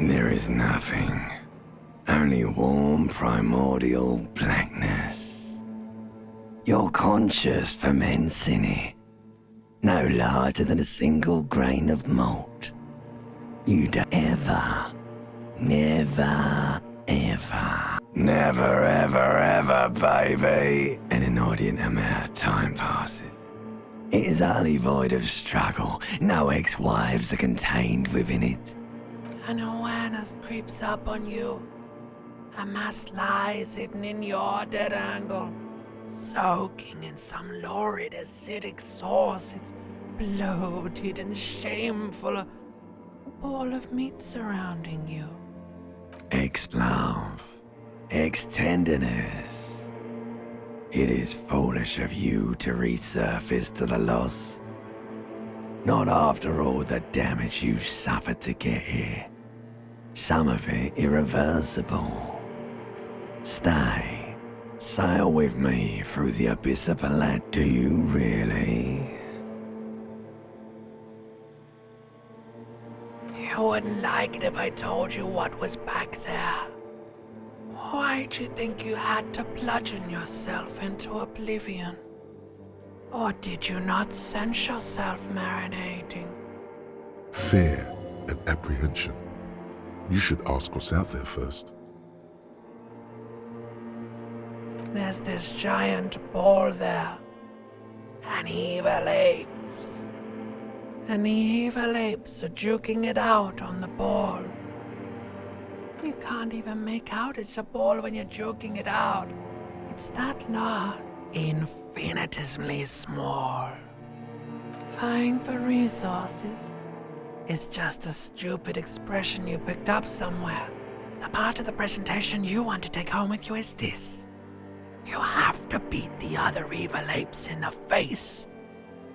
There is nothing. Only warm primordial blackness. Your conscience ferments in it. No larger than a single grain of malt. You don't ever, never, ever, never, ever, ever, baby. An inordinate amount of time passes. It is utterly void of struggle. No ex-wives are contained within it. An awareness creeps up on you. A mass lies hidden in your dead angle, soaking in some lurid acidic source. It's bloated and shameful. A ball of meat surrounding you. Ex-love, ex-tenderness. It is foolish of you to resurface to the loss. Not after all the damage you've suffered to get here. Some of it irreversible. Stay. Sail with me through the abyss of Palat. Do you really? You wouldn't like it if I told you what was back there. Why'd you think you had to bludgeon yourself into oblivion? Or did you not sense yourself marinating? Fear and apprehension. You should ask what's out there first. There's this giant ball there. An evil apes. And the evil apes are juking it out on the ball. You can't even make out it's a ball when you're juking it out. It's that large. Infinitesimally small. Vying for resources is just a stupid expression you picked up somewhere. The part of the presentation you want to take home with you is this. You have to beat the other evil apes in the face.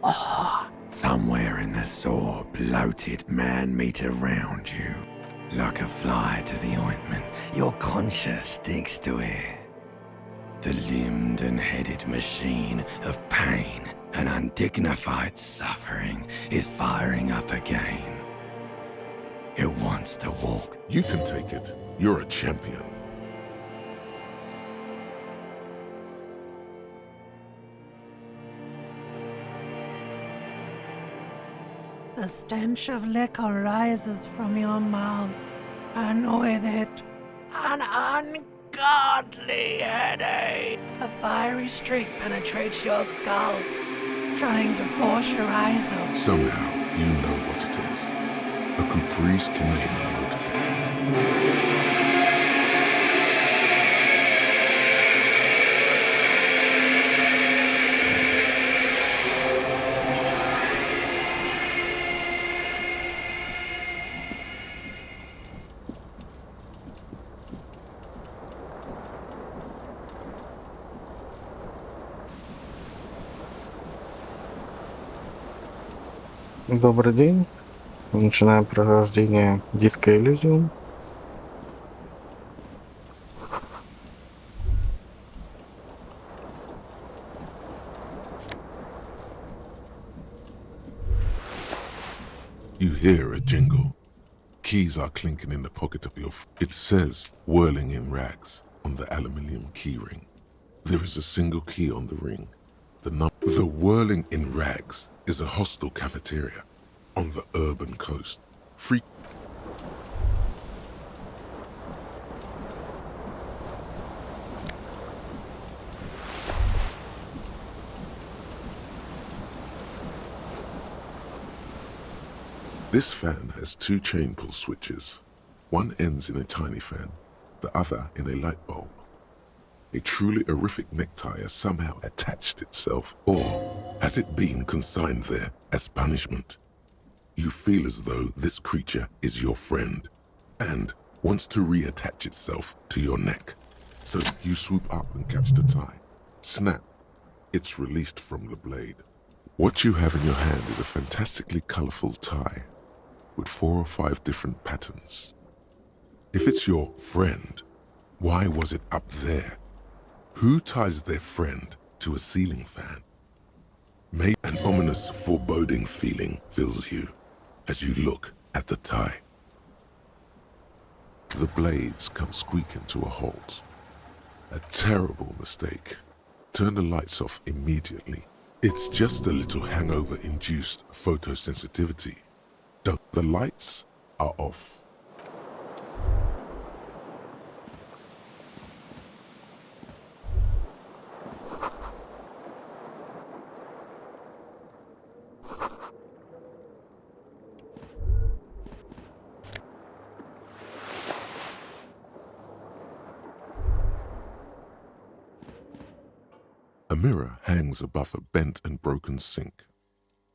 Or somewhere in the sore, bloated man-meat around you. Like a fly to the ointment, your conscience sticks to it. The limbed and headed machine of pain and undignified suffering is firing up again. It wants to walk. You can take it. You're a champion. the stench of liquor rises from your mouth, and with it, an ungodly headache. A fiery streak penetrates your skull, trying to force your eyes open. Somehow, you know what it is. A caprice can motivate. Добрый день. Начинаем прохождение Disco Elysium. You hear a jingle. Keys are clinking in the pocket of your... It says, whirling in rags, on the aluminium key ring. There is a single key on the ring. The whirling in rags is a hostel cafeteria on the urban coast. Free... This fan has two chain pull switches. One ends in a tiny fan, the other in a light bulb. A truly horrific necktie has somehow attached itself, or has it been consigned there as punishment? You feel as though this creature is your friend and wants to reattach itself to your neck. So you swoop up and catch the tie. Snap, it's released from the blade. What you have in your hand is a fantastically colorful tie with 4 or 5 different patterns. If it's your friend, why was it up there? Who ties their friend to a ceiling fan? Maybe an ominous, foreboding feeling fills you as you look at the tie. The blades come squeaking to a halt. A terrible mistake. Turn the lights off immediately. It's just a little hangover-induced photosensitivity. The lights are off. A mirror hangs above a bent and broken sink.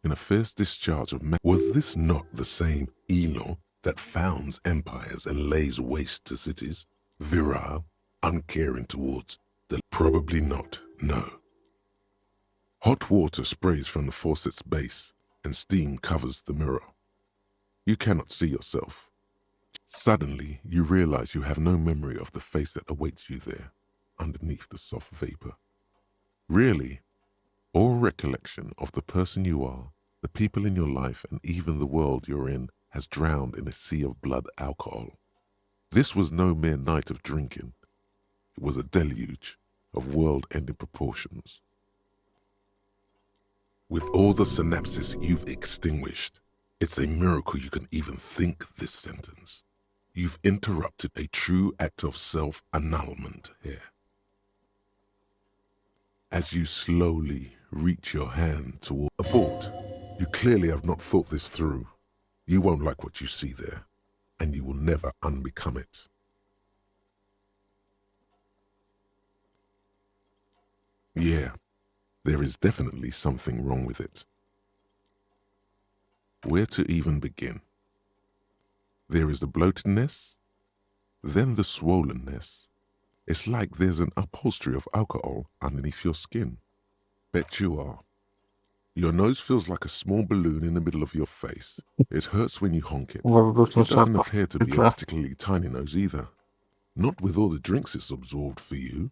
In a fierce discharge of was this not the same Elon that founds empires and lays waste to cities? Virile, uncaring towards the... Probably not, no. Hot water sprays from the faucet's base, and steam covers the mirror. You cannot see yourself. Suddenly, you realize you have no memory of the face that awaits you there, underneath the soft vapor. Really, all recollection of the person you are, the people in your life, and even the world you're in has drowned in a sea of blood alcohol. This was no mere night of drinking. It was a deluge of world-ending proportions. With all the synapses you've extinguished, it's a miracle you can even think this sentence. You've interrupted a true act of self-annulment here. As you slowly reach your hand toward abort, you clearly have not thought this through. You won't like what you see there, and you will never unbecome it. Yeah, there is definitely something wrong with it. Where to even begin? There is the bloatedness, then the swollenness. It's like there's an upholstery of alcohol underneath your skin. Bet you are. Your nose feels like a small balloon in the middle of your face. It hurts when you honk it. It doesn't appear to be a particularly tiny nose either. Not with all the drinks it's absorbed for you.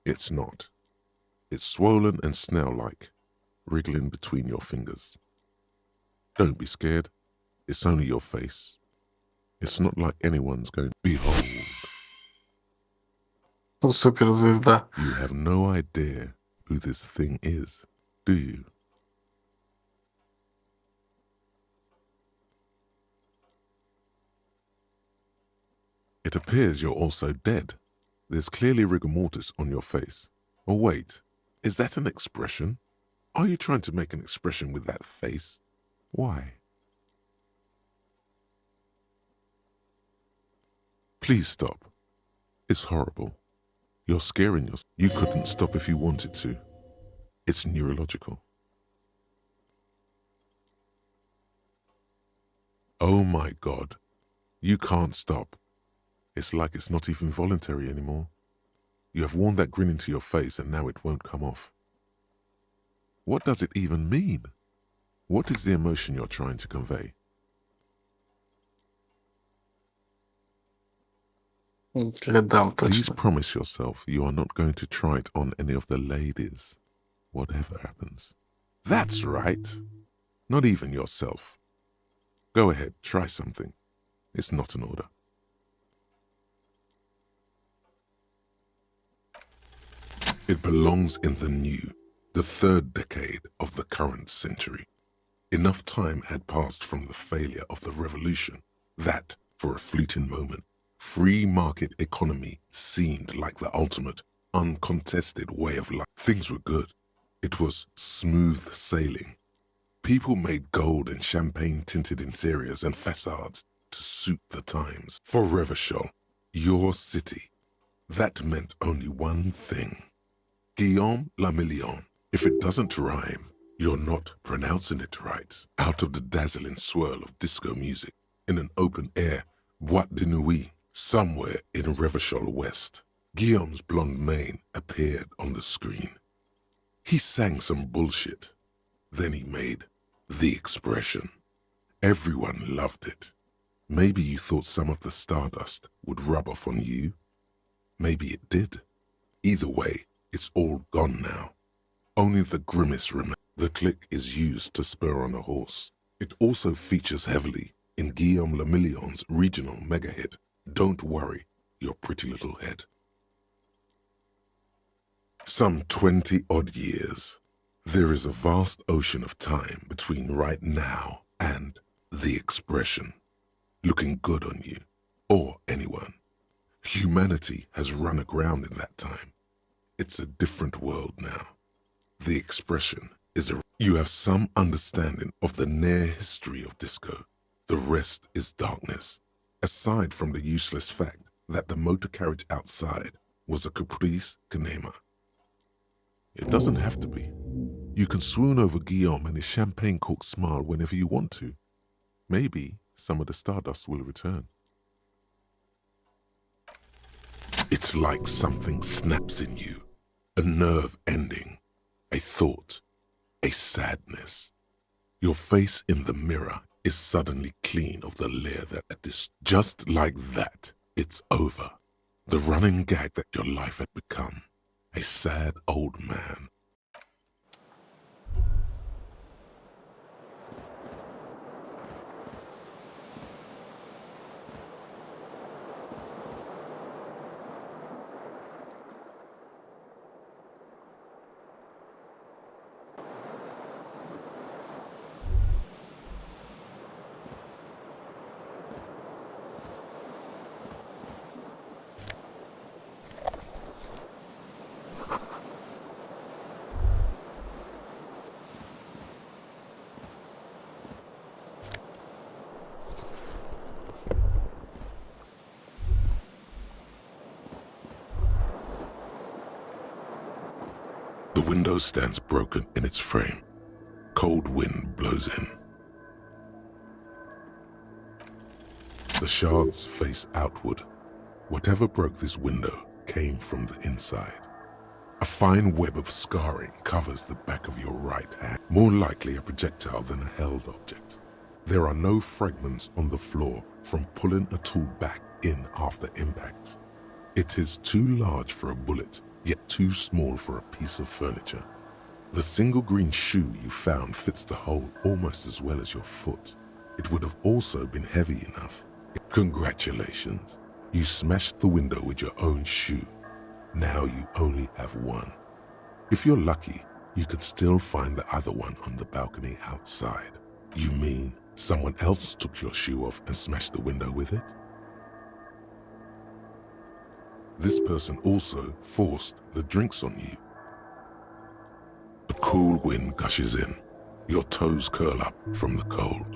It's not. It's swollen and snail-like, wriggling between your fingers. Don't be scared. It's only your face. It's not like anyone's going to behold. Суперзвезда. You have no idea who this thing is, do you? It appears you're also dead. There's clearly rigor mortis on your face. Oh wait, is that an expression? Are you trying to make an expression with that face? Why? Please stop. It's horrible. You're scaring yourself. You couldn't stop if you wanted to. It's neurological. Oh my God. You can't stop. It's like it's not even voluntary anymore. You have worn that grin into your face and now it won't come off. What does it even mean? What is the emotion you're trying to convey? Please promise yourself you are not going to try it on any of the ladies, whatever happens. That's right. Not even yourself. Go ahead, try something. It's not an order. It belongs in the new, the third decade of the current century. Enough time had passed from the failure of the revolution that, for a fleeting moment, free market economy seemed like the ultimate, uncontested way of life. Things were good. It was smooth sailing. People made gold and champagne-tinted interiors and facades to suit the times. For Revachol, your city, that meant only one thing. Guillaume le Million. If it doesn't rhyme, you're not pronouncing it right. Out of the dazzling swirl of disco music, in an open-air boîte de nuit, somewhere in Revachol West, Guillaume's blonde mane appeared on the screen. He sang some bullshit. Then he made the expression. Everyone loved it. Maybe you thought some of the stardust would rub off on you. Maybe it did. Either way, it's all gone now. Only the grimace remains. The click is used to spur on a horse. It also features heavily in Guillaume Le Million's regional mega hit, Don't Worry, Your Pretty Little Head. Some 20-odd years, there is a vast ocean of time between right now and the expression, looking good on you, or anyone. Humanity has run aground in that time. It's a different world now. The expression is you have some understanding of the near history of disco. The rest is darkness, aside from the useless fact that the motor carriage outside was a caprice cinema. It doesn't have to be. You can swoon over Guillaume and his champagne-corked smile whenever you want to. Maybe some of the stardust will return. It's like something snaps in you, a nerve ending, a thought, a sadness. Your face in the mirror is suddenly clean of the leer that is just like that. It's over. The running gag that your life had become, a sad old man. The window stands broken in its frame. Cold wind blows in. The shards face outward. Whatever broke this window came from the inside. A fine web of scarring covers the back of your right hand, more likely a projectile than a held object. There are no fragments on the floor from pulling a tool back in after impact. It is too large for a bullet, yet too small for a piece of furniture. The single green shoe you found fits the hole almost as well as your foot. It would have also been heavy enough. Congratulations, you smashed the window with your own shoe. Now you only have one. If you're lucky, you could still find the other one on the balcony outside. You mean someone else took your shoe off and smashed the window with it? This person also forced the drinks on you. A cool wind gushes in. Your toes curl up from the cold.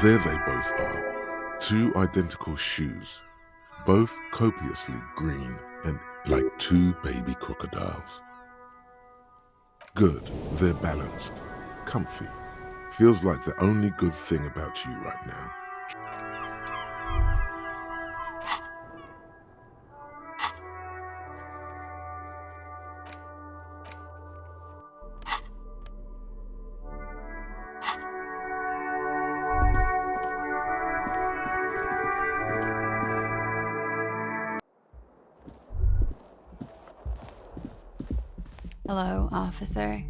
There they both are, two identical shoes, both copiously green and like two baby crocodiles. Good, they're balanced, comfy. Feels like the only good thing about you right now. Hello, officer.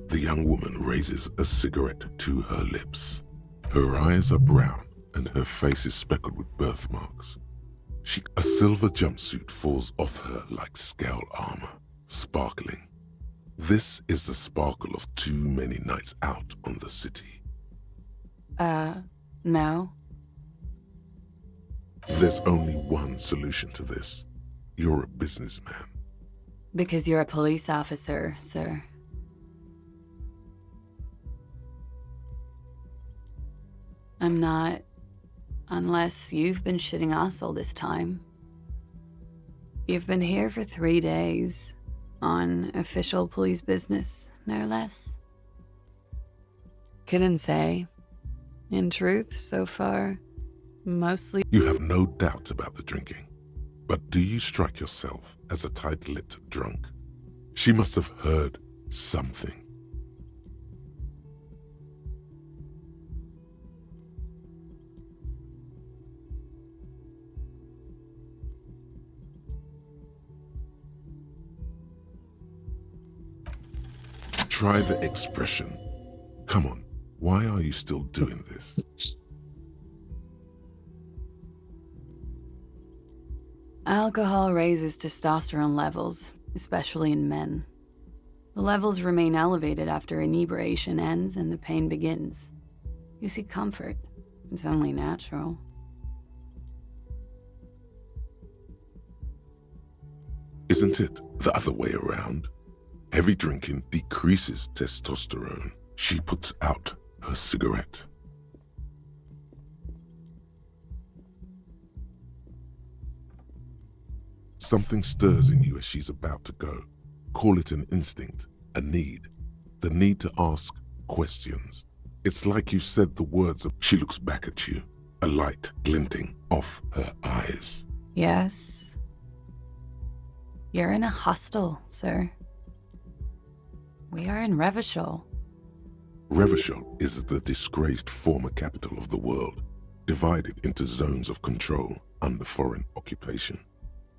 The young woman raises a cigarette to her lips. Her eyes are brown and her face is speckled with birthmarks. A silver jumpsuit falls off her like scale armor, sparkling. This is the sparkle of too many nights out on the city. No. There's only one solution to this. You're a businessman. Because you're a police officer, sir. I'm not Unless you've been shitting us all this time. You've been here for 3 days, on official police business, no less. Couldn't say. In truth, so far, mostly. You have no doubt about the drinking. But do you strike yourself as a tight-lipped drunk? She must have heard something. Try the expression. Come on, why are you still doing this? Alcohol raises testosterone levels, especially in men. The levels remain elevated after inebriation ends and the pain begins. You seek comfort. It's only natural. Isn't it the other way around? Heavy drinking decreases testosterone. She puts out her cigarette. Something stirs in you as she's about to go. Call it an instinct, a need. The need to ask questions. It's like you said the words of. She looks back at you, a light glinting off her eyes. Yes. You're in a hostel, sir. We are in Revachol. Revachol is the disgraced former capital of the world, divided into zones of control under foreign occupation.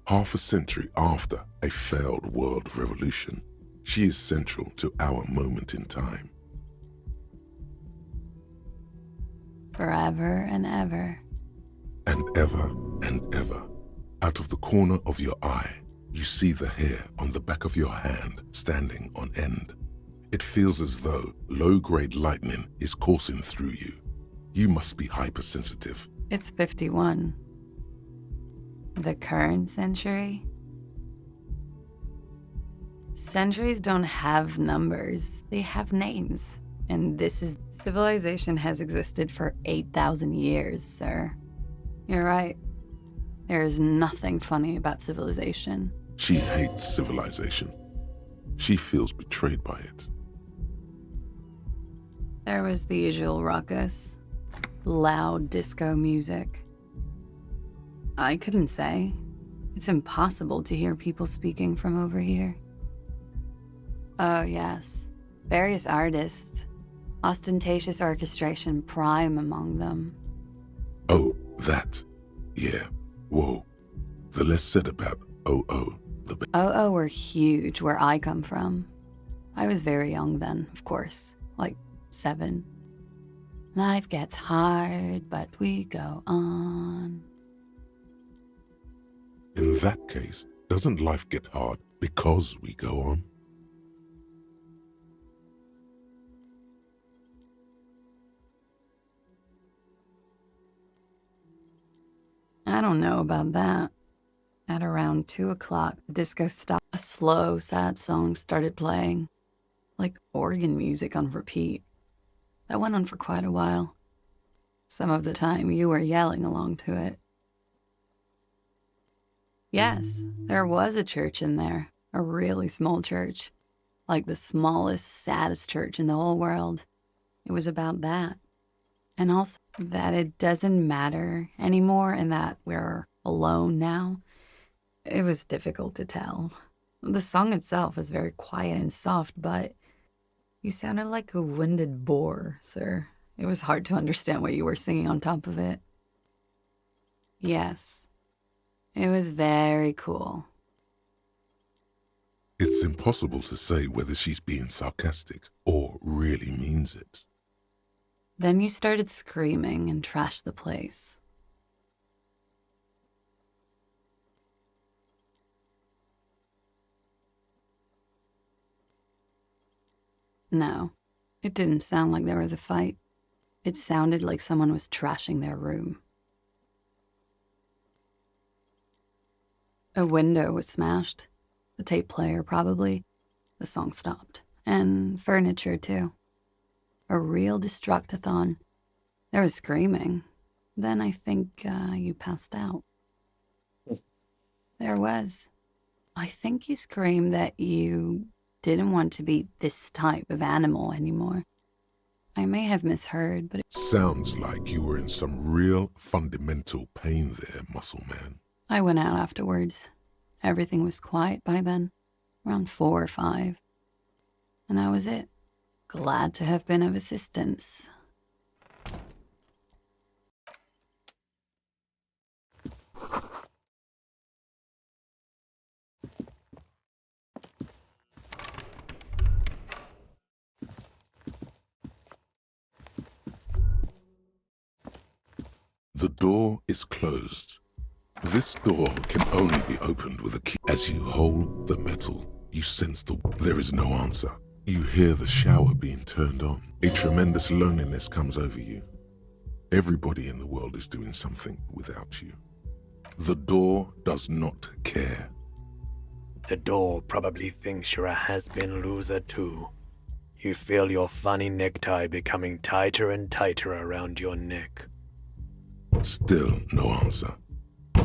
Half a century after a failed world revolution, she is central to our moment in time. Forever and ever. And ever, out of the corner of your eye, you see the hair on the back of your hand standing on end. It feels as though low-grade lightning is coursing through you. You must be hypersensitive. It's 51. The current century? Centuries don't have numbers. They have names. And civilization has existed for 8,000 years, sir. You're right. There is nothing funny about civilization. She hates civilization. She feels betrayed by it. There was the usual ruckus. Loud disco music. I couldn't say. It's impossible to hear people speaking from over here. Oh, yes. Various artists. Ostentatious orchestration prime among them. Oh, that. Yeah. Whoa. The less said about OO, the better. OO were huge where I come from. I was very young then, of course. Like 7. Life gets hard, but we go on. In that case, doesn't life get hard because we go on? I don't know about that. At around 2 o'clock, the disco stopped. A slow, sad song started playing, like organ music on repeat. That went on for quite a while. Some of the time, you were yelling along to it. Yes, there was a church in there, a really small church, like the smallest, saddest church in the whole world. It was about that. And also that it doesn't matter anymore and that we're alone now. It was difficult to tell. The song itself was very quiet and soft, but you sounded like a winded boar, sir. It was hard to understand what you were singing on top of it. Yes, it was very cool. It's impossible to say whether she's being sarcastic or really means it. Then you started screaming and trashed the place. No, it didn't sound like there was a fight. It sounded like someone was trashing their room. A window was smashed. The tape player, probably. The song stopped. And furniture, too. A real destructathon. There was screaming. Then I think you passed out. There was. I think you screamed that you didn't want to be this type of animal anymore. I may have misheard, but Sounds like you were in some real fundamental pain there, muscle man. I went out afterwards. Everything was quiet by then, around 4 or 5. And that was it. Glad to have been of assistance. The door is closed. This door can only be opened with a key. As you hold the metal, you sense there is no answer. You hear the shower being turned on. A tremendous loneliness comes over you. Everybody in the world is doing something without you. The door does not care. The door probably thinks you're a has-been loser too. You feel your funny necktie becoming tighter and tighter around your neck. Still no answer.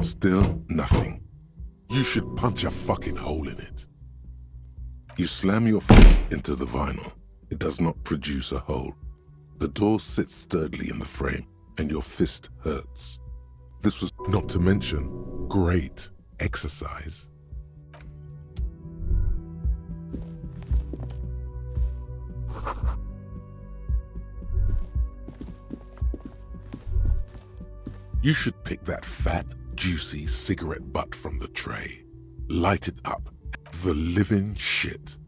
Still nothing. You should punch a fucking hole in it. You slam your fist into the vinyl. It does not produce a hole. The door sits sturdily in the frame, and your fist hurts. This was, not to mention, great exercise. You should pick that fat, juicy cigarette butt from the tray. Light it up. The living shit.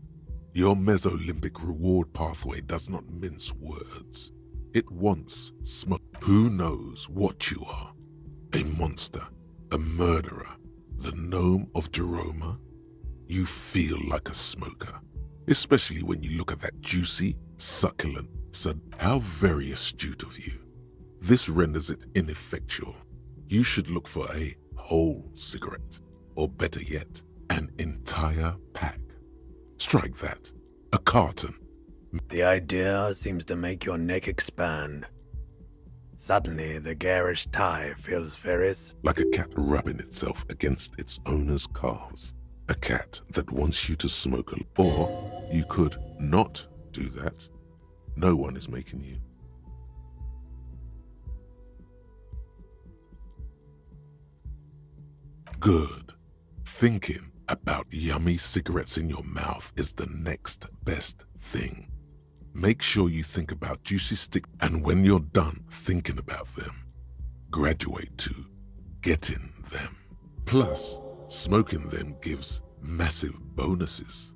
Your mesolimbic reward pathway does not mince words. It wants smoke. Who knows what you are? A monster, a murderer, the gnome of Jeroma? You feel like a smoker, especially when you look at that juicy, succulent son. How very astute of you. This renders it ineffectual. You should look for a whole cigarette, or better yet, an entire pack. Strike that. A carton. The idea seems to make your neck expand. Suddenly, the garish tie feels very Like a cat rubbing itself against its owner's calves. A cat that wants you to smoke a... Or you could not do that. No one is making you. Good. Thinking about yummy cigarettes in your mouth is the next best thing. Make sure you think about juicy sticks, and when you're done thinking about them, graduate to getting them. Plus, smoking them gives massive bonuses.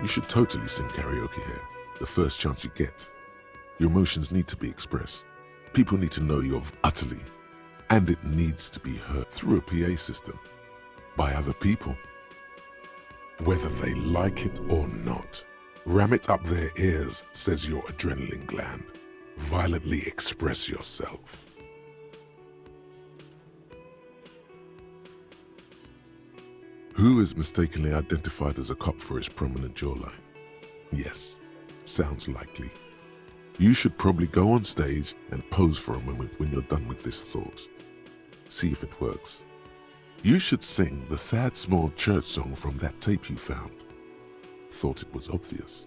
You should totally sing karaoke here, the first chance you get. Your emotions need to be expressed. People need to know you're utterly, and it needs to be heard through a PA system, by other people. Whether they like it or not, ram it up their ears, says your adrenaline gland. Violently express yourself. Who is mistakenly identified as a cop for his prominent jawline? Yes, sounds likely. You should probably go on stage and pose for a moment when you're done with this thought. See if it works. You should sing the sad small church song from that tape you found. thought it was obvious.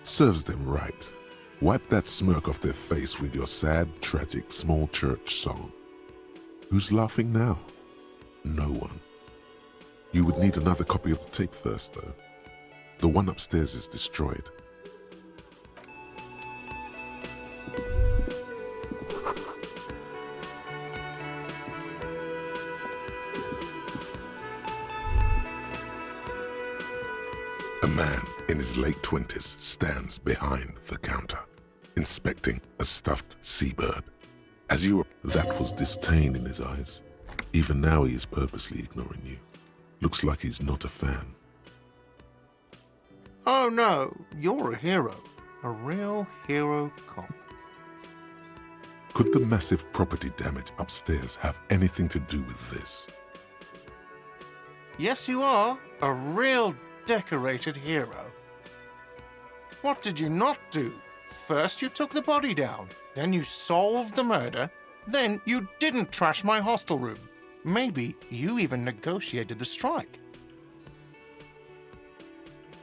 Serves them right. Wipe that smirk off their face with your sad, tragic, small church song. Who's laughing now? No one. You would need another copy of the tape first, though. The one upstairs is destroyed. A man in his late 20s stands behind the counter, inspecting a stuffed seabird. As you were, that was disdain in his eyes. Even now he is purposely ignoring you. Looks like he's not a fan. Oh no, you're a hero. A real hero cop. Could the massive property damage upstairs have anything to do with this? Yes, you are. A real decorated hero. What did you not do? First you took the body down, then you solved the murder, then you didn't trash my hostel room. Maybe you even negotiated the strike.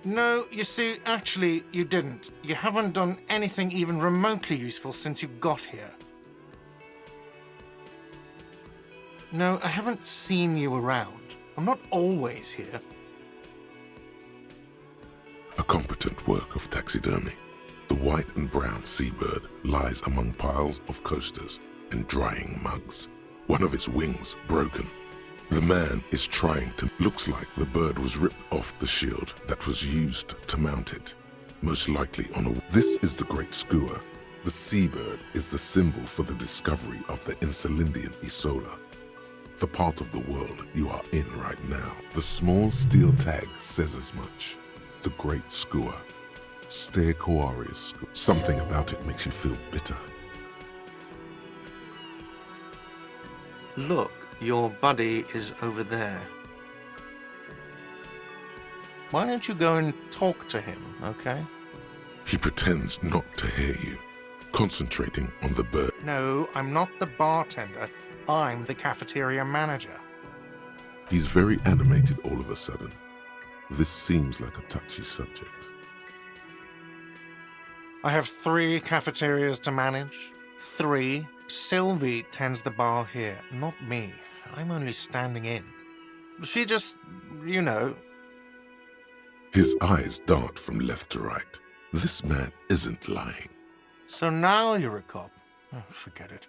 No, you see, actually, you didn't. You haven't done anything even remotely useful since you got here. No, I haven't seen you around. I'm not always here. A competent work of taxidermy. The white and brown seabird lies among piles of coasters and drying mugs. One of its wings broken. The man is trying to... Looks like the bird was ripped off the shield that was used to mount it. Most likely on a... This is the Great Skua. The seabird is the symbol for the discovery of the Insulindian Isola, the part of the world you are in right now. The small steel tag says as much. The Great Skua. Stay Koari's. Something about it makes you feel bitter. Look, your buddy is over there. Why don't you go and talk to him, okay? He pretends not to hear you, concentrating on the bird. No, I'm not the bartender. I'm the cafeteria manager. He's very animated all of a sudden. This seems like a touchy subject. I have 3 cafeterias to manage. 3. Sylvie tends the bar here, not me. I'm only standing in. She just, you know... His eyes dart from left to right. This man isn't lying. So now you're a cop. Oh, forget it.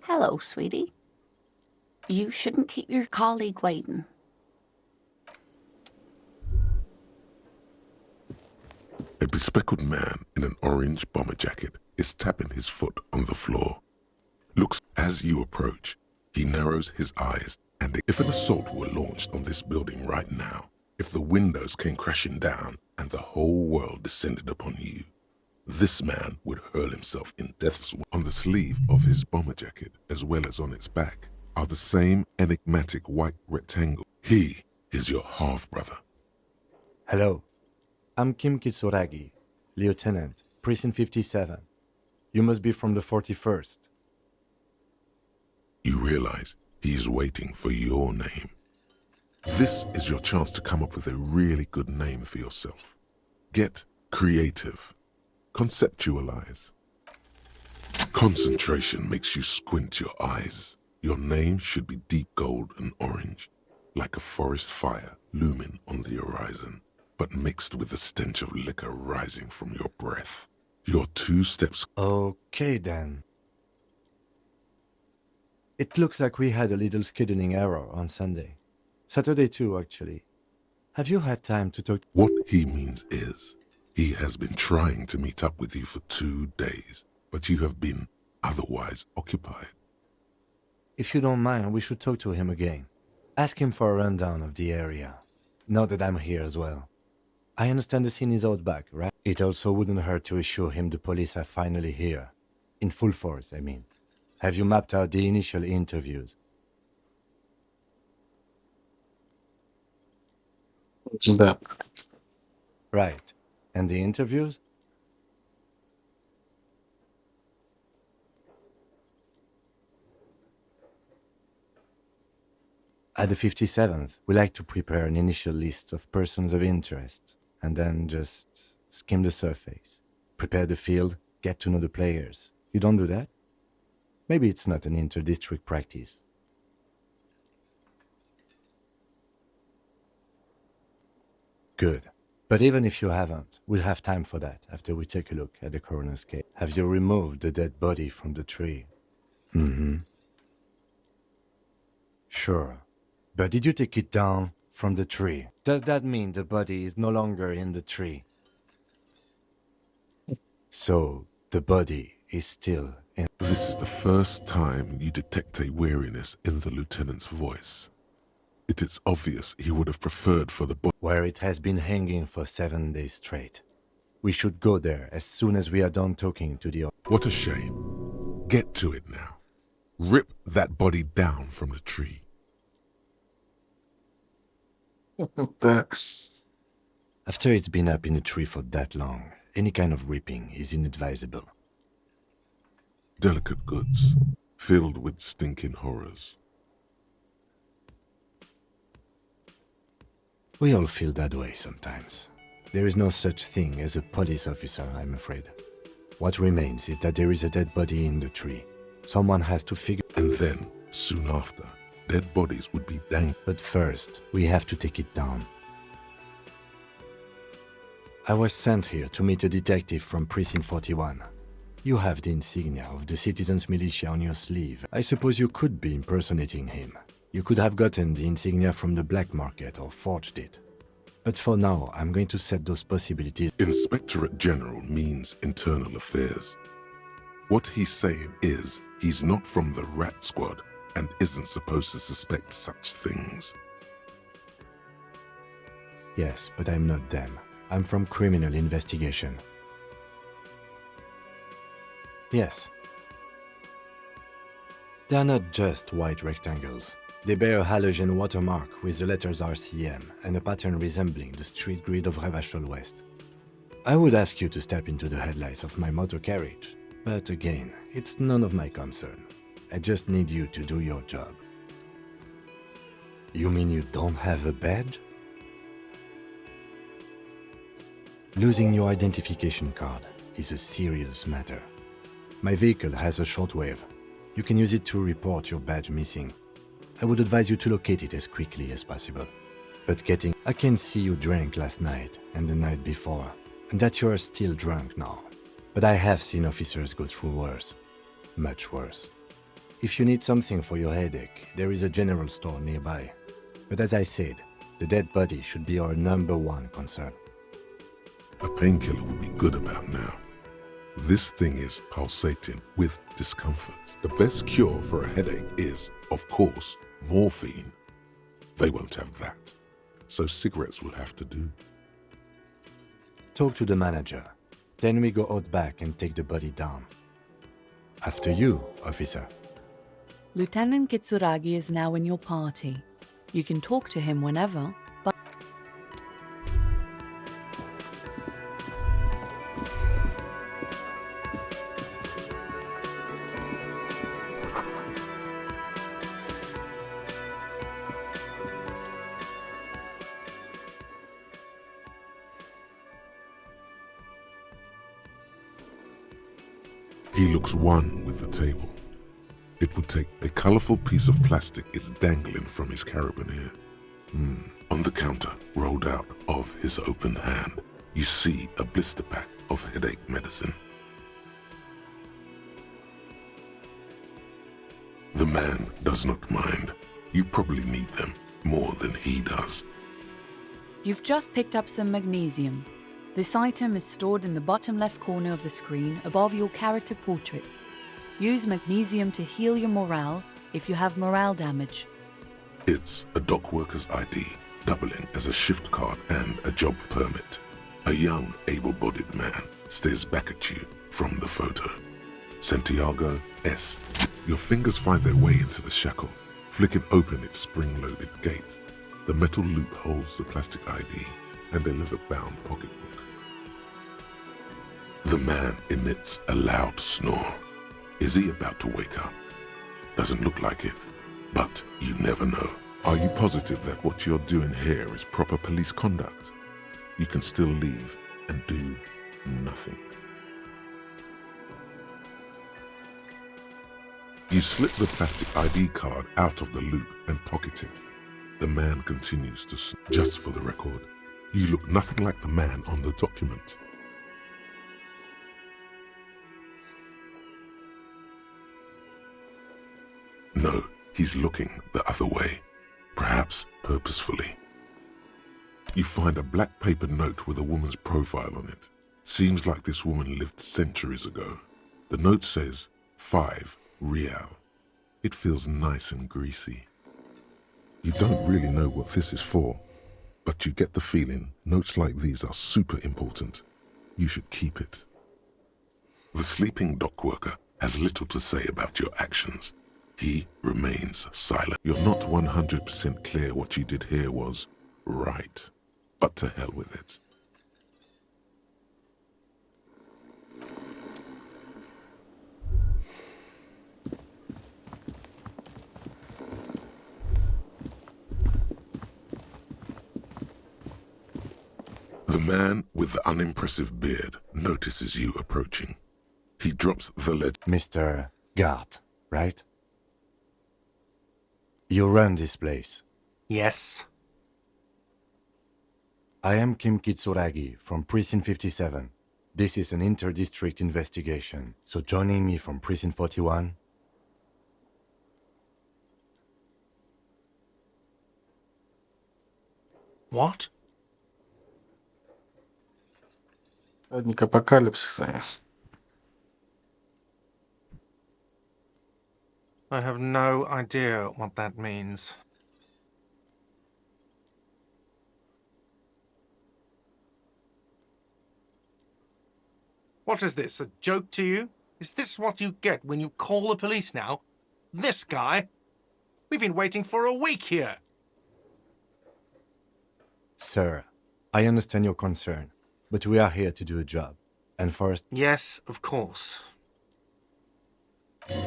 Hello, sweetie. You shouldn't keep your colleague waiting. A bespectacled man in an orange bomber jacket is tapping his foot on the floor. Looks as you approach. He narrows his eyes, and if an assault were launched on this building right now, if the windows came crashing down and the whole world descended upon you, this man would hurl himself in death's way. On the sleeve of his bomber jacket, as well as on its back, are the same enigmatic white rectangle. He is your half-brother. Hello, I'm Kim Kitsuragi, Lieutenant, Precinct 57. You must be from the 41st. You realize he is waiting for your name. This is your chance to come up with a really good name for yourself. Get creative. Conceptualize. Concentration makes you squint your eyes. Your name should be deep gold and orange, like a forest fire looming on the horizon, but mixed with the stench of liquor rising from your breath. Your 2 steps. Okay then. It looks like we had a little scheduling error on Sunday. Saturday too, actually. Have you had time to talk? What he means is, he has been trying to meet up with you for 2 days, but you have been otherwise occupied. If you don't mind, we should talk to him again. Ask him for a rundown of the area. Now that I'm here as well. I understand the scene is out back, right? It also wouldn't hurt to assure him the police are finally here. In full force, I mean. Have you mapped out the initial interviews? Да. Right. And the interviews? At the 57th, we like to prepare an initial list of persons of interest, and then just skim the surface. Prepare the field, get to know the players. You don't do that? Maybe it's not an inter-district practice. Good. But even if you haven't, we'll have time for that after we take a look at the coroner's case. Have you removed the dead body from the tree? Mm-hmm. Sure. But did you take it down from the tree? Does that mean the body is no longer in the tree? So, the body is still in... This is the first time you detect a weariness in the lieutenant's voice. It is obvious he would have preferred for the body... Where it has been hanging for 7 days straight. We should go there as soon as we are done talking to the... What a shame. Get to it now. Rip that body down from the tree. Да. After it's been up in a tree for that long, any kind of ripping is inadvisable. Delicate goods, filled with stinking horrors. We all feel that way sometimes. There is no such thing as a police officer, I'm afraid. What remains is that there is a dead body in the tree. Someone has to figure... And then, soon after, dead bodies would be dangled. But first, we have to take it down. I was sent here to meet a detective from Precinct 41. You have the insignia of the Citizens Militia on your sleeve. I suppose you could be impersonating him. You could have gotten the insignia from the black market or forged it. But for now, I'm going to set those possibilities. Inspectorate General means internal affairs. What he's saying is he's not from the rat squad and isn't supposed to suspect such things. Yes, but I'm not them. I'm from criminal investigation. Yes. They're not just white rectangles. They bear a halogen watermark with the letters RCM and a pattern resembling the street grid of Revachol West. I would ask you to step into the headlights of my motor carriage, but again, it's none of my concern. I just need you to do your job. You mean you don't have a badge? Losing your identification card is a serious matter. My vehicle has a shortwave. You can use it to report your badge missing. I would advise you to locate it as quickly as possible. But I can see you drank last night and the night before, and that you are still drunk now. But I have seen officers go through worse. Much worse. If you need something for your headache, there is a general store nearby. But as I said, the dead body should be our #1 concern. A painkiller would be good about now. This thing is pulsating with discomfort. The best cure for a headache is, of course, morphine. They won't have that, so cigarettes will have to do. Talk to the manager. Then we go out back and take the body down. After you, officer. Lieutenant Kitsuragi is now in your party. You can talk to him whenever, but... He looks one with the table. It would take a colorful piece of plastic is dangling from his carabiner. On the counter, rolled out of his open hand, you see a blister pack of headache medicine. The man does not mind. You probably need them more than he does. You've just picked up some magnesium. This item is stored in the bottom left corner of the screen above your character portrait. Use magnesium to heal your morale if you have morale damage. It's a dock worker's ID, doubling as a shift card and a job permit. A young, able-bodied man stares back at you from the photo. Santiago S. Your fingers find their way into the shackle, flicking open its spring-loaded gate. The metal loop holds the plastic ID and a leather-bound pocketbook. The man emits a loud snore. Is he about to wake up? Doesn't look like it, but you never know. Are you positive that what you're doing here is proper police conduct? You can still leave and do nothing. You slip the plastic ID card out of the loop and pocket it. The man continues to just for the record, you look nothing like the man on the document. No, he's looking the other way, perhaps purposefully. You find a black paper note with a woman's profile on it. Seems like this woman lived centuries ago. The note says 5 Real. It feels nice and greasy. You don't really know what this is for, but you get the feeling notes like these are super important. You should keep it. The sleeping dock worker has little to say about your actions. He remains silent. You're not 100% clear what you did here was right, but to hell with it. The man with the unimpressive beard notices you approaching. He drops the lead. Mr. Gart, right? You run this place. Yes. I am Kim Kitsuragi from Precinct 57. This is an inter-district investigation, so joining me from Precinct 41... What? Праздник апокалипсиса. I have no idea what that means. What is this, a joke to you? Is this what you get when you call the police now? This guy? We've been waiting for a week here. Sir, I understand your concern, but we are here to do a job. And first... Yes, of course.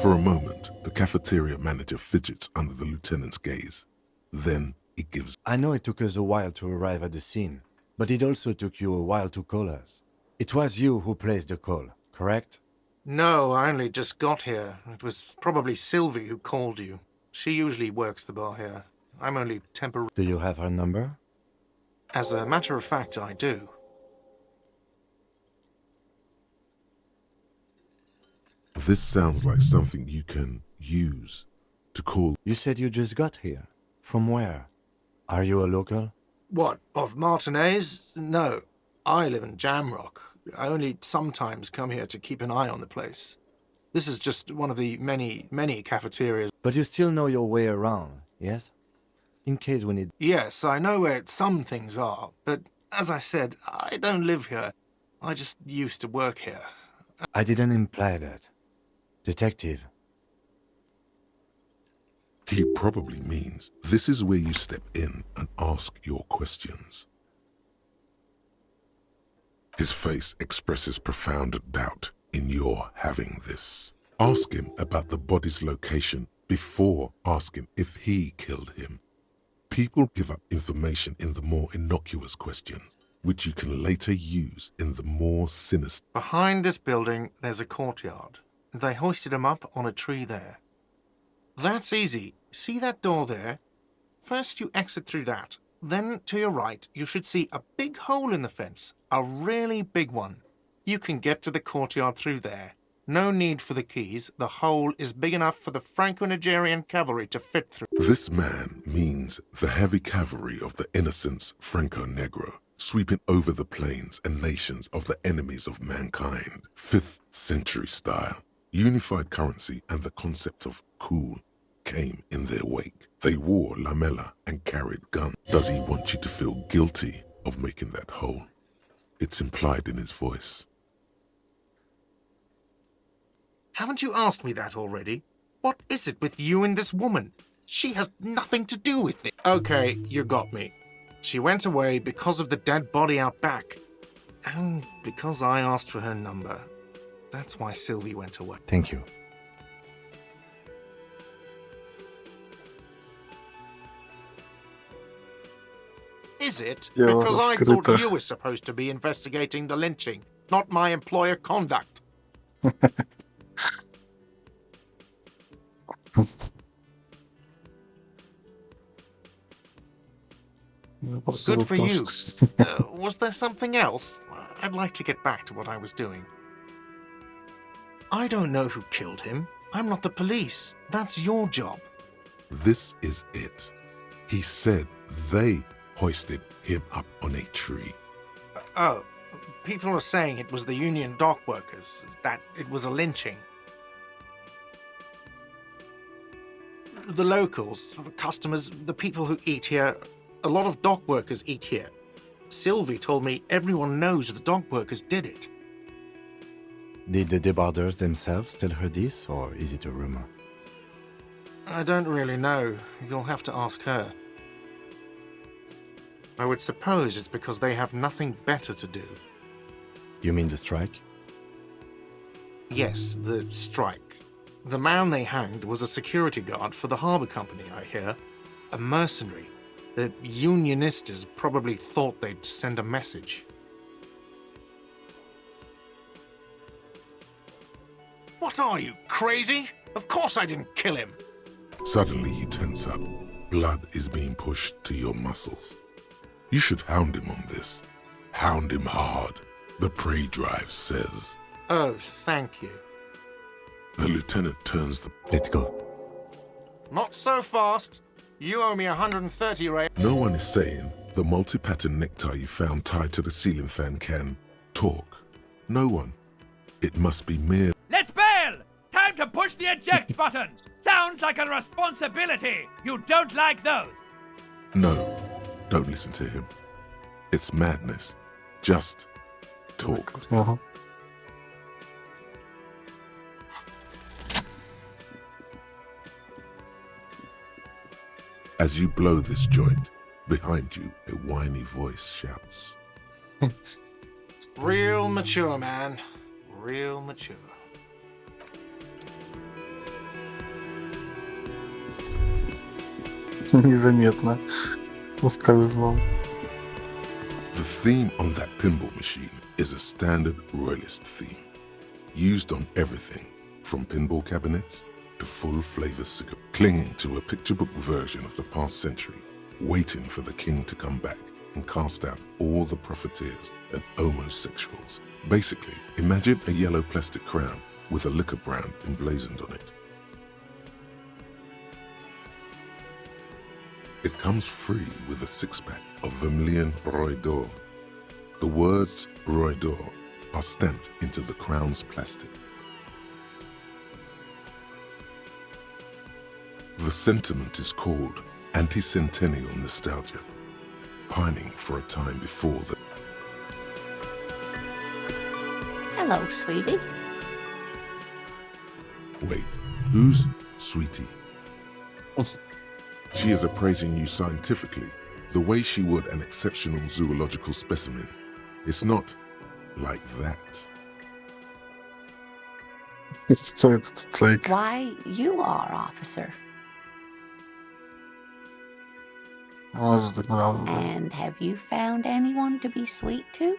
For a moment, the cafeteria manager fidgets under the lieutenant's gaze. Then he gives... I know it took us a while to arrive at the scene, but it also took you a while to call us. It was you who placed the call, correct? No, I only just got here. It was probably Sylvie who called you. She usually works the bar here. I'm only temporary. Do you have her number? As a matter of fact, I do. This sounds like something you can use to call... You said you just got here. From where? Are you a local? What, of Martinez? No, I live in Jamrock. I only sometimes come here to keep an eye on the place. This is just one of the many cafeterias. But you still know your way around, yes? In case we need... Yes, I know where some things are, but as I said, I don't live here. I just used to work here. I didn't imply that. Detective. He probably means this is where you step in and ask your questions. His face expresses profound doubt in your having this. Ask him about the body's location before asking if he killed him. People give up information in the more innocuous questions, which you can later use in the more sinister. Behind this building, there's a courtyard. They hoisted him up on a tree there. That's easy. See that door there? First you exit through that. Then, to your right, you should see a big hole in the fence. A really big one. You can get to the courtyard through there. No need for the keys. The hole is big enough for the Franco-Nigerian cavalry to fit through. This man means the heavy cavalry of the innocents Franco-Negro, sweeping over the plains and nations of the enemies of mankind. 5th century style. Unified currency and the concept of cool came in their wake. They wore lamella and carried guns. Does he want you to feel guilty of making that hole? It's implied in his voice. Haven't you asked me that already? What is it with you and this woman? She has nothing to do with it. Okay, you got me. She went away because of the dead body out back. And because I asked for her number. That's why Sylvie went away. Thank you. Is it? Дело Because I thought раскрыто. you were supposed to be investigating the lynching, not my employer conduct. Good for you. Was there something else? I'd like to get back to what I was doing. I don't know who killed him. I'm not the police. That's your job. This is it. He said they hoisted him up on a tree. Oh, people are saying it was the union dock workers, that it was a lynching. The locals, customers, the people who eat here, a lot of dock workers eat here. Sylvie told me everyone knows the dock workers did it. Did the debarders themselves tell her this, or is it a rumor? I don't really know. You'll have to ask her. I would suppose it's because they have nothing better to do. You mean the strike? Yes, the strike. The man they hanged was a security guard for the harbour company, I hear. A mercenary. The unionistas probably thought they'd send a message. What are you, crazy? Of course I didn't kill him. Suddenly you tense up. Blood is being pushed to your muscles. You should hound him on this. Hound him hard, the prey drive says. Oh, thank you. The lieutenant turns the... Let's go. Not so fast. You owe me 130, Ray. No one is saying the multi-pattern necktie you found tied to the ceiling fan can talk. No one. It must be mere... Let's bail! Time to push the eject button! Sounds like a responsibility! You don't like those! No, don't listen to him. It's madness. Just talk. Ага. As you blow this joint, behind you a whiny voice shouts. Real mature, man. Real mature. Незаметно ускользнул. The theme on that pinball machine is a standard royalist theme, used on everything from pinball cabinets to full-flavor cigarettes, clinging to a picture book version of the past century, waiting for the king to come back and cast out all the profiteers and homosexuals. Basically, imagine a yellow plastic crown with a liquor brand emblazoned on it. It comes free with a six-pack of Vermilion Roy d'Or. The words Roy d'Or are stamped into the crown's plastic. The sentiment is called anti-centennial nostalgia, pining for a time before the... Hello, sweetie. Wait, who's Sweetie? She is appraising you scientifically, the way she would an exceptional zoological specimen. It's not like that. Что это тут, like? Why, you are, officer. Может, и правда. And have you found anyone to be sweet to?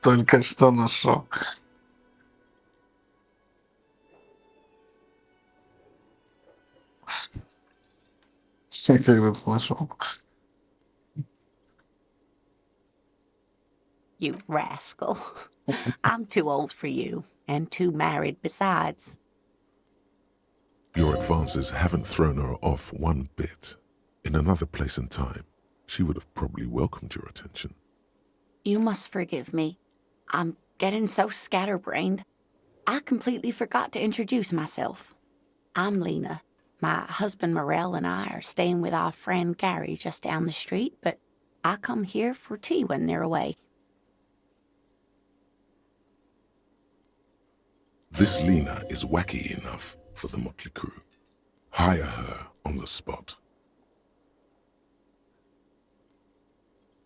Только что нашел. Когда ты нашел? You rascal. I'm too old for you, and too married besides. Your advances haven't thrown her off one bit. In another place and time, she would have probably welcomed your attention. You must forgive me. I'm getting so scatterbrained. I completely forgot to introduce myself. I'm Lena. My husband Morel and I are staying with our friend Gary just down the street, but I come here for tea when they're away. This Lena is wacky enough for the motley crew. Hire her on the spot.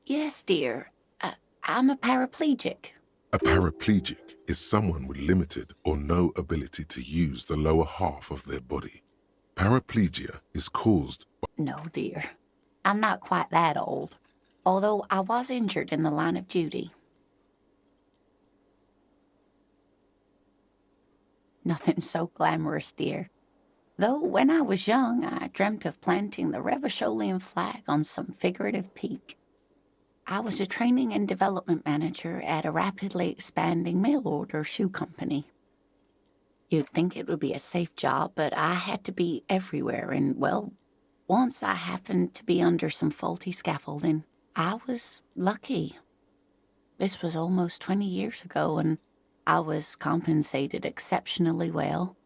Yes, dear. I'm a paraplegic. A paraplegic is someone with limited or no ability to use the lower half of their body. Paraplegia is caused by... No, dear. I'm not quite that old, although I was injured in the line of duty. Nothing so glamorous, dear. Though when I was young, I dreamt of planting the Revacholian flag on some figurative peak. I was a training and development manager at a rapidly expanding mail-order shoe company. You'd think it would be a safe job, but I had to be everywhere, and, well, once I happened to be under some faulty scaffolding. I was lucky. This was almost 20 years ago, and I was compensated exceptionally well.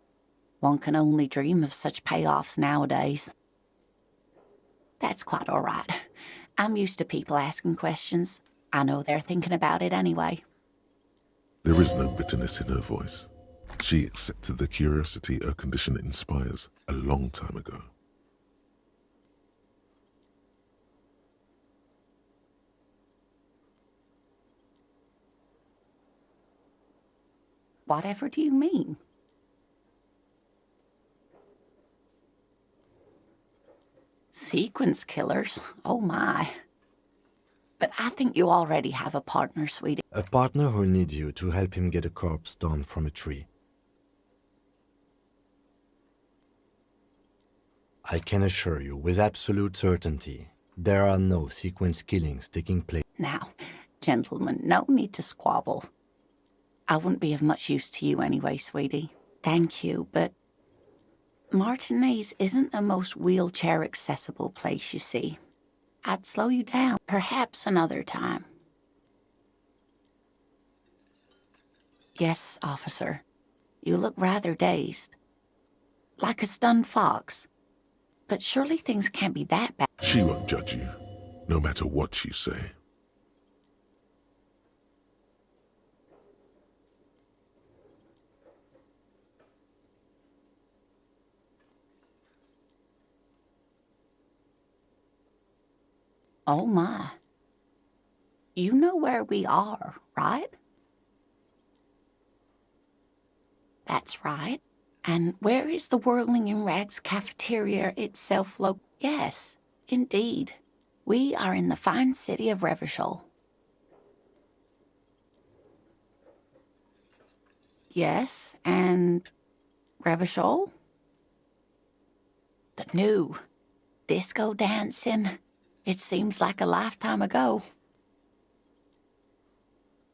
One can only dream of such payoffs nowadays. That's quite all right. I'm used to people asking questions. I know they're thinking about it anyway. There is no bitterness in her voice. She accepted the curiosity her condition inspires a long time ago. Whatever do you mean? Sequence killers? Oh my. But I think you already have a partner, sweetie. A partner who needs you to help him get a corpse down from a tree. I can assure you with absolute certainty, there are no sequence killings taking place. Now, gentlemen, no need to squabble. I wouldn't be of much use to you anyway, sweetie. Thank you, but Martinez isn't the most wheelchair-accessible place, you see. I'd slow you down, perhaps another time. Yes, officer. You look rather dazed. Like a stunned fox. But surely things can't be that bad. She won't judge you, no matter what you say. Oh my. You know where we are, right? That's right. And where is the Whirling in Rags cafeteria itself Yes, indeed. We are in the fine city of Revachol. Yes, and Revachol? The new disco dancing. It seems like a lifetime ago.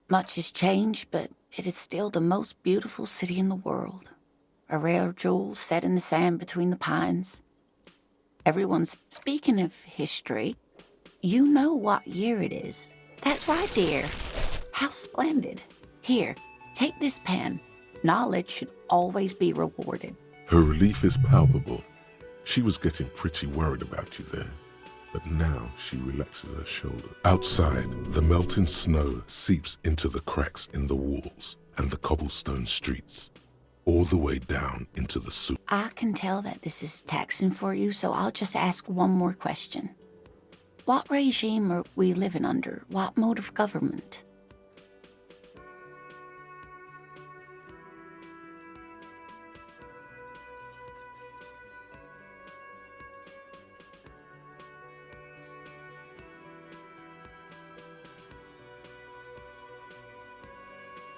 Much has changed, but it is still the most beautiful city in the world. A rare jewel set in the sand between the pines. Everyone's speaking of history. You know what year it is. That's right, dear. How splendid. Here, take this pen. Knowledge should always be rewarded. Her relief is palpable. She was getting pretty worried about you there. But now she relaxes her shoulder. Outside, the melting snow seeps into the cracks in the walls and the cobblestone streets, all the way down into the soup. I can tell that this is taxing for you, so I'll just ask one more question. What regime are we living under? What mode of government?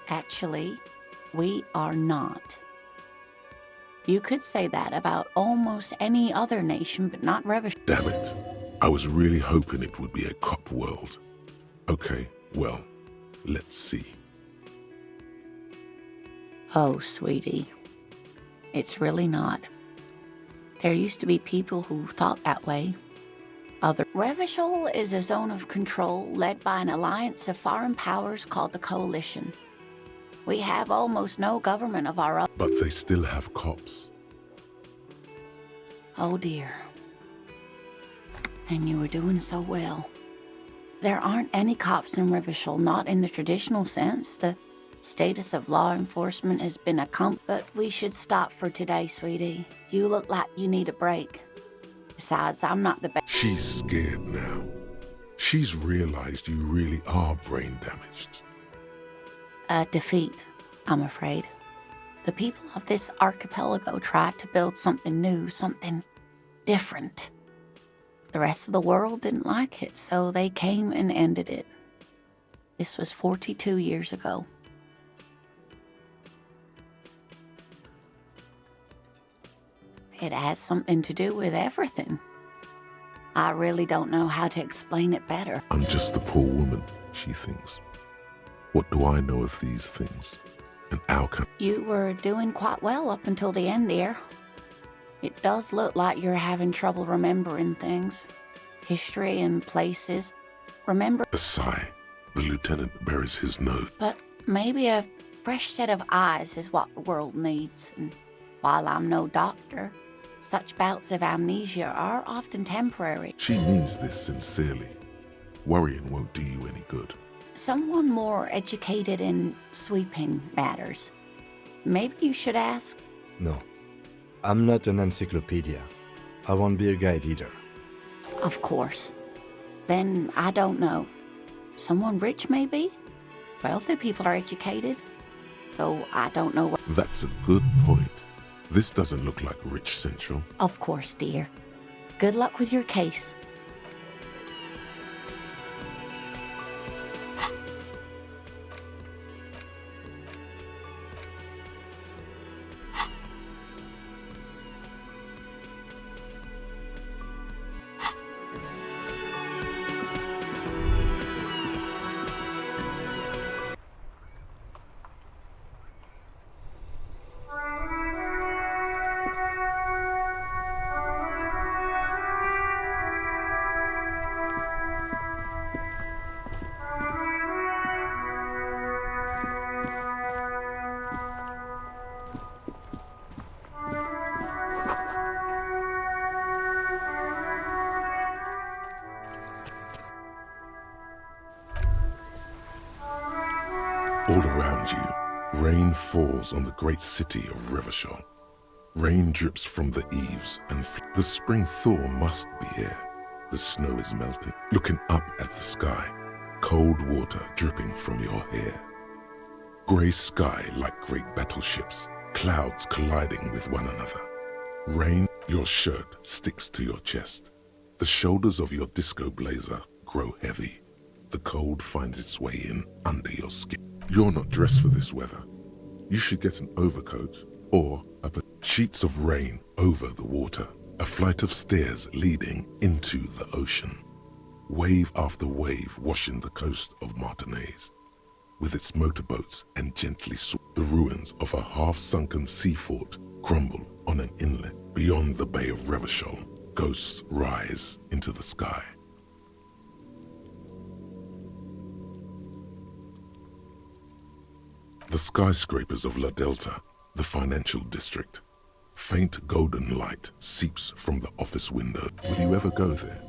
Actually, we are not. You could say that about almost any other nation, but not Revachol. Damn it. I was really hoping it would be a cop world. Okay, well, let's see. Oh, sweetie. It's really not. There used to be people who thought that way. Revachol is a zone of control led by an alliance of foreign powers called the Coalition. We have almost no government of our own. But they still have cops. Oh dear. And you were doing so well. There aren't any cops in Revachol, not in the traditional sense. The status of law enforcement has been but we should stop for today, sweetie. You look like you need a break. Besides, I'm not the best. She's scared now. She's realized you really are brain damaged. A defeat, I'm afraid. The people of this archipelago tried to build something new, something different. The rest of the world didn't like it, so they came and ended it. This was 42 years ago. It has something to do with everything. I really don't know how to explain it better. I'm just a poor woman, she thinks. What do I know of these things? And how can... You were doing quite well up until the end there. It does look like you're having trouble remembering things. History and places. Remember... A sigh. The lieutenant buries his nose. But maybe a fresh set of eyes is what the world needs. And while I'm no doctor, such bouts of amnesia are often temporary. She means this sincerely. Worrying won't do you any good. Someone more educated in sweeping matters. Maybe you should ask... No. I'm not an encyclopedia. I won't be a guide either. Of course. Then I don't know. Someone rich, maybe? Wealthy people are educated. Though I don't know what... That's a good point. This doesn't look like Rich Central. Of course, dear. Good luck with your case. All around you, rain falls on the great city of Revachol. Rain drips from the eaves, and the spring thaw must be here. The snow is melting. Looking up at the sky, cold water dripping from your hair. Grey sky like great battleships, clouds colliding with one another. Rain, your shirt sticks to your chest. The shoulders of your disco blazer grow heavy. The cold finds its way in under your skin. You're not dressed for this weather. You should get an overcoat or sheets of rain over the water. A flight of stairs leading into the ocean. Wave after wave washing the coast of Martinaise. With its motorboats and gently the ruins of a half-sunken sea fort crumble on an inlet. Beyond the Bay of Revachol, ghosts rise into the sky. The skyscrapers of La Delta, the financial district. Faint golden light seeps from the office window. Will you ever go there?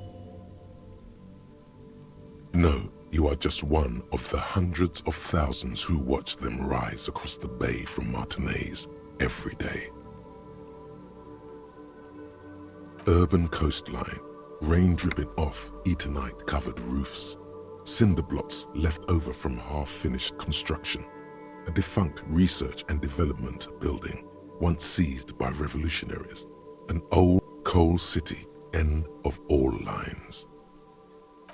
No, you are just one of the hundreds of thousands who watch them rise across the bay from Martinaise every day. Urban coastline, rain dripping off Eternite-covered roofs, cinder blocks left over from half-finished construction. A defunct research and development building, once seized by revolutionaries. An old coal city, end of all lines.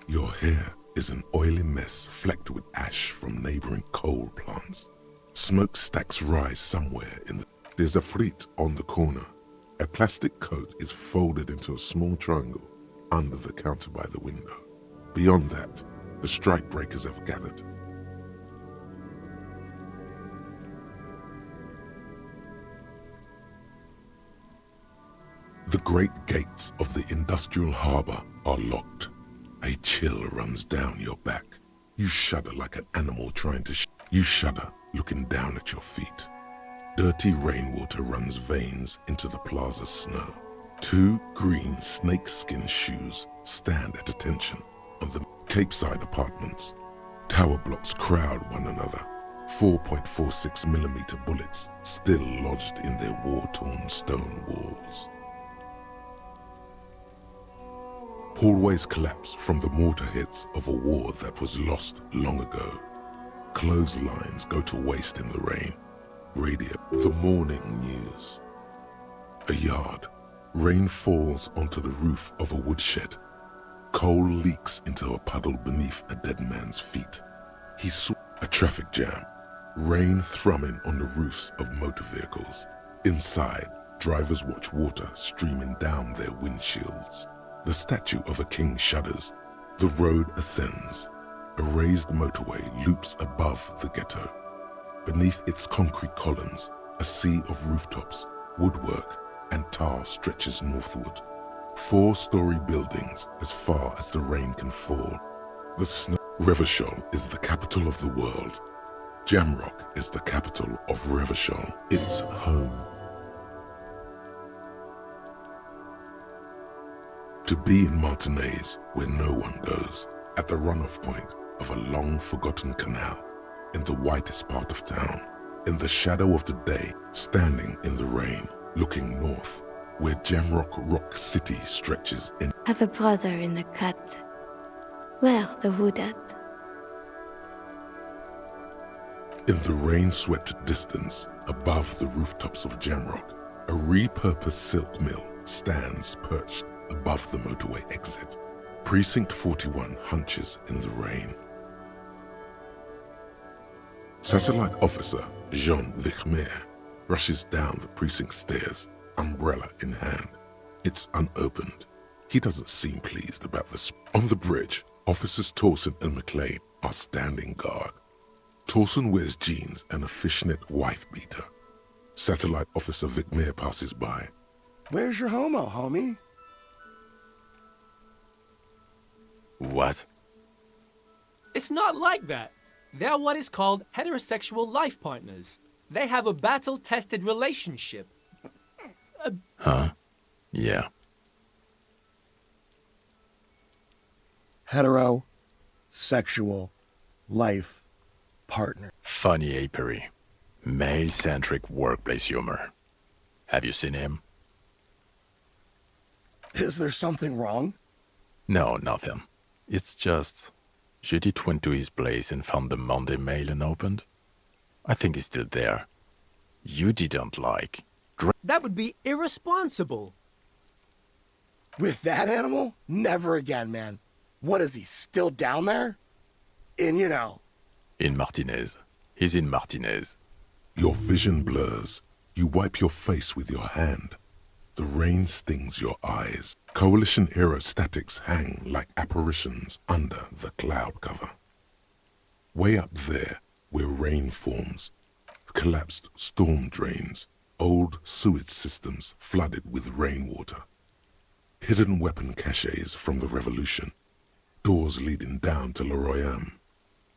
Your hair is an oily mess flecked with ash from neighboring coal plants. Smokestacks rise somewhere in the... There's a fleet on the corner. A plastic coat is folded into a small triangle under the counter by the window. Beyond that, the strike breakers have gathered. The great gates of the industrial harbour are locked. A chill runs down your back. You shudder like an animal trying to You shudder looking down at your feet. Dirty rainwater runs veins into the plaza's snow. Two green snakeskin shoes stand at attention on the Capeside apartments. Tower blocks crowd one another. 4.46mm bullets still lodged in their war-torn stone walls. Hallways collapse from the mortar hits of a war that was lost long ago. Clotheslines go to waste in the rain. Radio, the morning news. A yard. Rain falls onto the roof of a woodshed. Coal leaks into a puddle beneath a dead man's feet. A traffic jam. Rain thrumming on the roofs of motor vehicles. Inside, drivers watch water streaming down their windshields. The statue of a king shudders. The road ascends. A raised motorway loops above the ghetto. Beneath its concrete columns, a sea of rooftops, woodwork, and tar stretches northward. 4-story buildings as far as the rain can fall. The snow. Revachol is the capital of the world. Jamrock is the capital of Revachol, its home. To be in Martinez, where no one goes, at the runoff point of a long-forgotten canal, in the whitest part of town, in the shadow of the day, standing in the rain, looking north, where Jamrock Rock City stretches in. I have a brother in the cut. Where the wood at? In the rain-swept distance, above the rooftops of Jamrock, a repurposed silk mill stands perched above the motorway exit. Precinct 41 hunches in the rain. Satellite officer Jean Vichmer rushes down the precinct stairs, umbrella in hand. It's unopened. He doesn't seem pleased about this. On the bridge, officers Torson and McLean are standing guard. Torson wears jeans and a fishnet wife-beater. Satellite officer Vichmer passes by. Where's your homo, homie? What? It's not like that. They're what is called heterosexual life partners. They have a battle-tested relationship. Huh? Yeah. Sexual life partner. Funny apery. Male-centric workplace humor. Have you seen him? Is there something wrong? No, nothing. It's just... Judith went to his place and found the Monday mail unopened. I think he's still there. You didn't like... That would be irresponsible. With that animal? Never again, man. What is he, still down there? In Martinez. He's in Martinez. Your vision blurs. You wipe your face with your hand. The rain stings your eyes. Coalition aerostatics hang like apparitions under the cloud cover. Way up there, where rain forms, collapsed storm drains, old sewage systems flooded with rainwater. Hidden weapon caches from the revolution. Doors leading down to Le Royaume.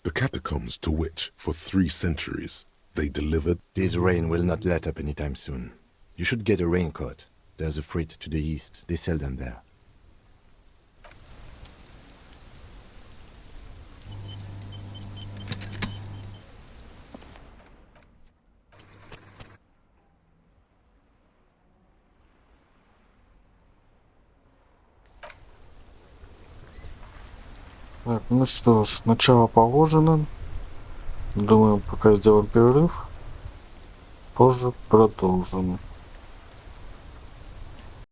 The catacombs to which, for 3 centuries, they delivered... This rain will not let up anytime soon. You should get a raincoat. There's a freight to the east. They sell them there. Так, ну что ж, начало положено. Думаю, пока сделаем перерыв. Позже продолжим.